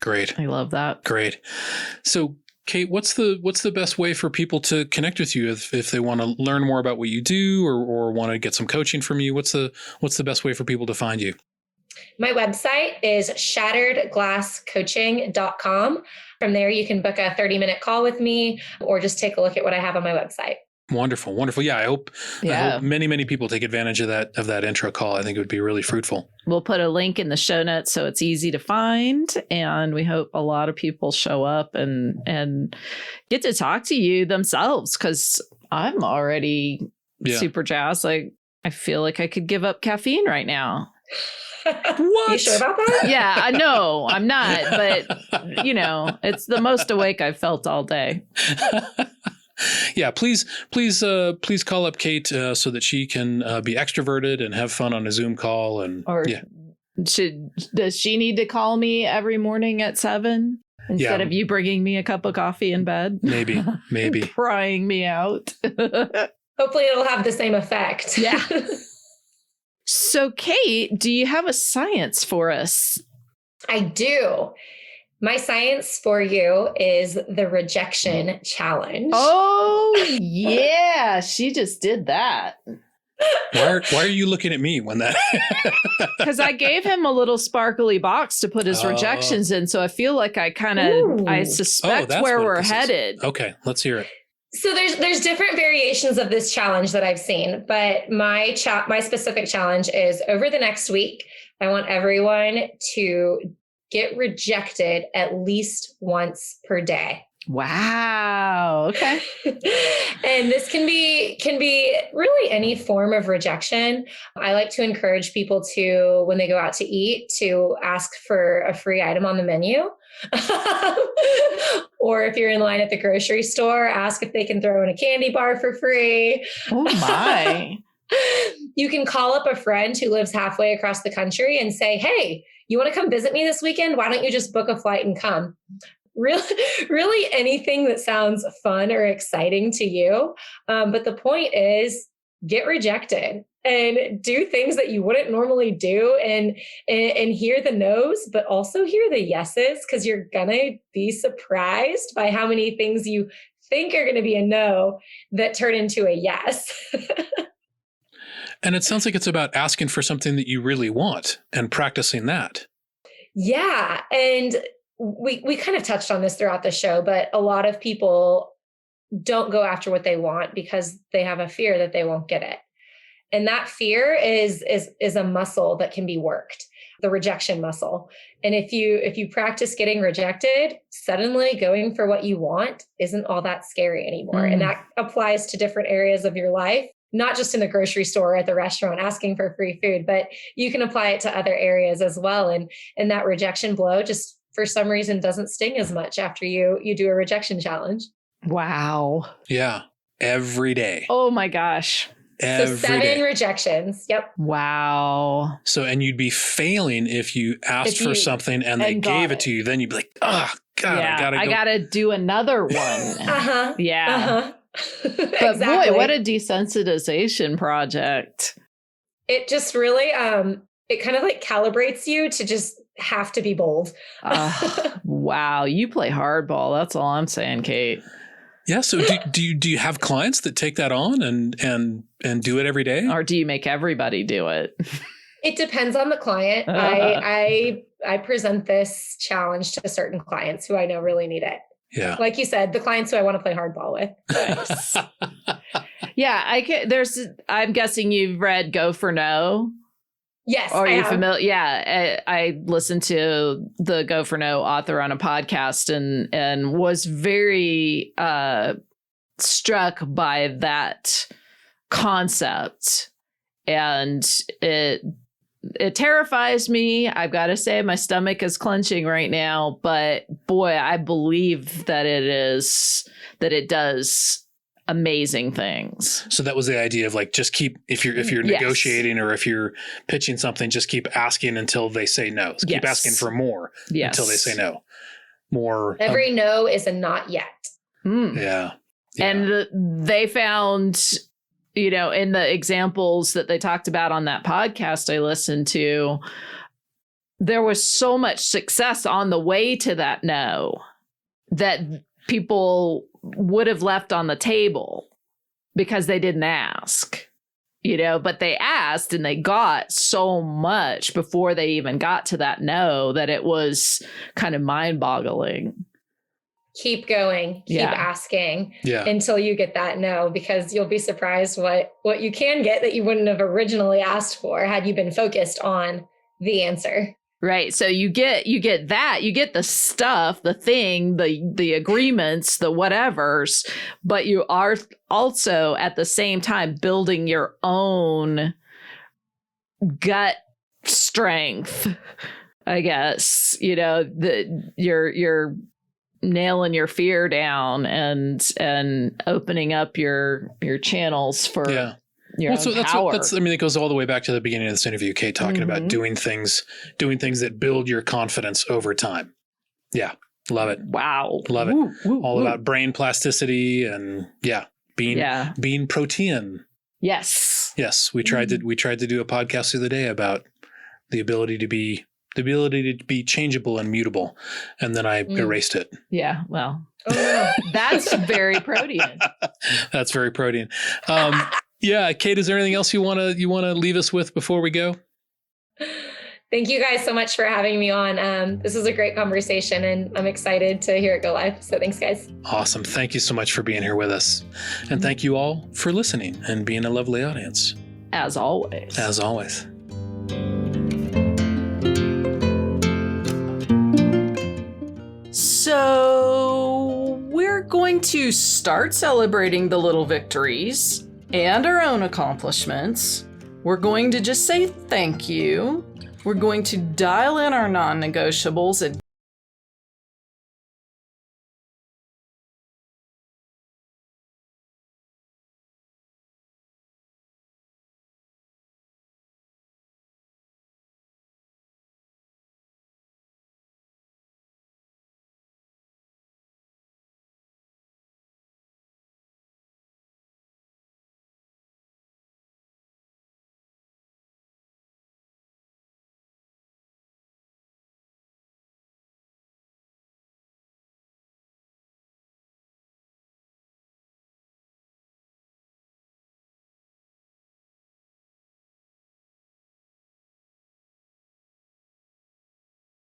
Great. I love that. Great. So, Kate, what's the best way for people to connect with you if they want to learn more about what you do, or want to get some coaching from you? What's the best way for people to find you? My website is shatteredglasscoaching.com. From there, you can book a 30-minute call with me, or just take a look at what I have on my website. Wonderful. Wonderful. Yeah. I hope many, many people take advantage of that intro call. I think it would be really fruitful. We'll put a link in the show notes so it's easy to find. And we hope a lot of people show up and get to talk to you themselves, because I'm already super jazzed. Like, I feel like I could give up caffeine right now. What? You sure about that? Yeah, I know I'm not, but it's the most awake I've felt all day. Yeah, please call up Kate so that she can be extroverted and have fun on a Zoom call. Does she need to call me every morning at 7 instead of you bringing me a cup of coffee in bed? Maybe crying me out. Hopefully it'll have the same effect. Yeah. So, Kate, do you have a science for us? I do. My science for you is the rejection challenge. Oh, yeah. She just did that. Why are you looking at me when that? Because I gave him a little sparkly box to put his rejections in. So I feel like I suspect where we're headed. Okay, let's hear it. So there's different variations of this challenge that I've seen, but my specific challenge is, over the next week, I want everyone to get rejected at least once per day. Wow. Okay. And this can be really any form of rejection. I like to encourage people to, when they go out to eat, to ask for a free item on the menu. Or if you're in line at the grocery store, ask if they can throw in a candy bar for free. Oh my. You can call up a friend who lives halfway across the country and say, hey, you want to come visit me this weekend? Why don't you just book a flight and come? Really anything that sounds fun or exciting to you. But the point is, get rejected and do things that you wouldn't normally do, and hear the no's, but also hear the yeses, because you're going to be surprised by how many things you think are going to be a no that turn into a yes. And it sounds like it's about asking for something that you really want and practicing that. Yeah. And we kind of touched on this throughout the show, but a lot of people don't go after what they want because they have a fear that they won't get it. And that fear is a muscle that can be worked, the rejection muscle. And if you practice getting rejected, suddenly going for what you want isn't all that scary anymore. And that applies to different areas of your life, not just in the grocery store or at the restaurant asking for free food, but you can apply it to other areas as well. And that rejection blow just for some reason doesn't sting as much after you do a rejection challenge. Wow. Yeah. Every day. Oh my gosh. Every so 7 day. Rejections. Yep. Wow. So, and you'd be failing if you asked for something and they gave it to you. Then you'd be like, oh, God, yeah, I gotta do another one. Yeah. But exactly. boy, what a desensitization project. It just really, it kind of like calibrates you to just have to be bold. Wow. You play hardball. That's all I'm saying, Kate. Yeah. So do you have clients that take that on and do it every day? Or do you make everybody do it? It depends on the client. I present this challenge to certain clients who I know really need it. Yeah. Like you said, the clients who I want to play hardball with. Nice. Yeah. I'm guessing you've read Go for No. Yes. Are you familiar? Yeah. I listened to the Go for No author on a podcast and was very struck by that concept. And it terrifies me. I've got to say my stomach is clenching right now, but boy, I believe that it does amazing things. So that was the idea of like, just keep, if you're negotiating or if you're pitching something, just keep asking until they say no. So keep asking for more until they say no. More. Every no is a not yet. Yeah. And they found, in the examples that they talked about on that podcast I listened to, there was so much success on the way to that no that people would have left on the table because they didn't ask, but they asked and they got so much before they even got to that no that it was kind of mind-boggling. Keep going, keep asking until you get that no, because you'll be surprised what you can get that you wouldn't have originally asked for had you been focused on the answer. Right. So you get that, you get the stuff, the thing, the agreements, the whatevers, but you are also at the same time building your own gut strength, I guess, you're nailing your fear down and opening up your channels for your own power. It goes all the way back to the beginning of this interview, Kate, talking about doing things that build your confidence over time. Yeah. Love it. Wow. Love it. All about brain plasticity and being protean. Yes. Yes. We tried to do a podcast the other day about the ability to be changeable and mutable. And then I erased it. Yeah. Well, that's very protean. That's very protean. Yeah. Kate, is there anything else you want to leave us with before we go? Thank you guys so much for having me on. This was a great conversation and I'm excited to hear it go live. So thanks, guys. Awesome. Thank you so much for being here with us. And thank you all for listening and being a lovely audience. As always. As always. So we're going to start celebrating the little victories and our own accomplishments. We're going to just say thank you. We're going to dial in our non-negotiables and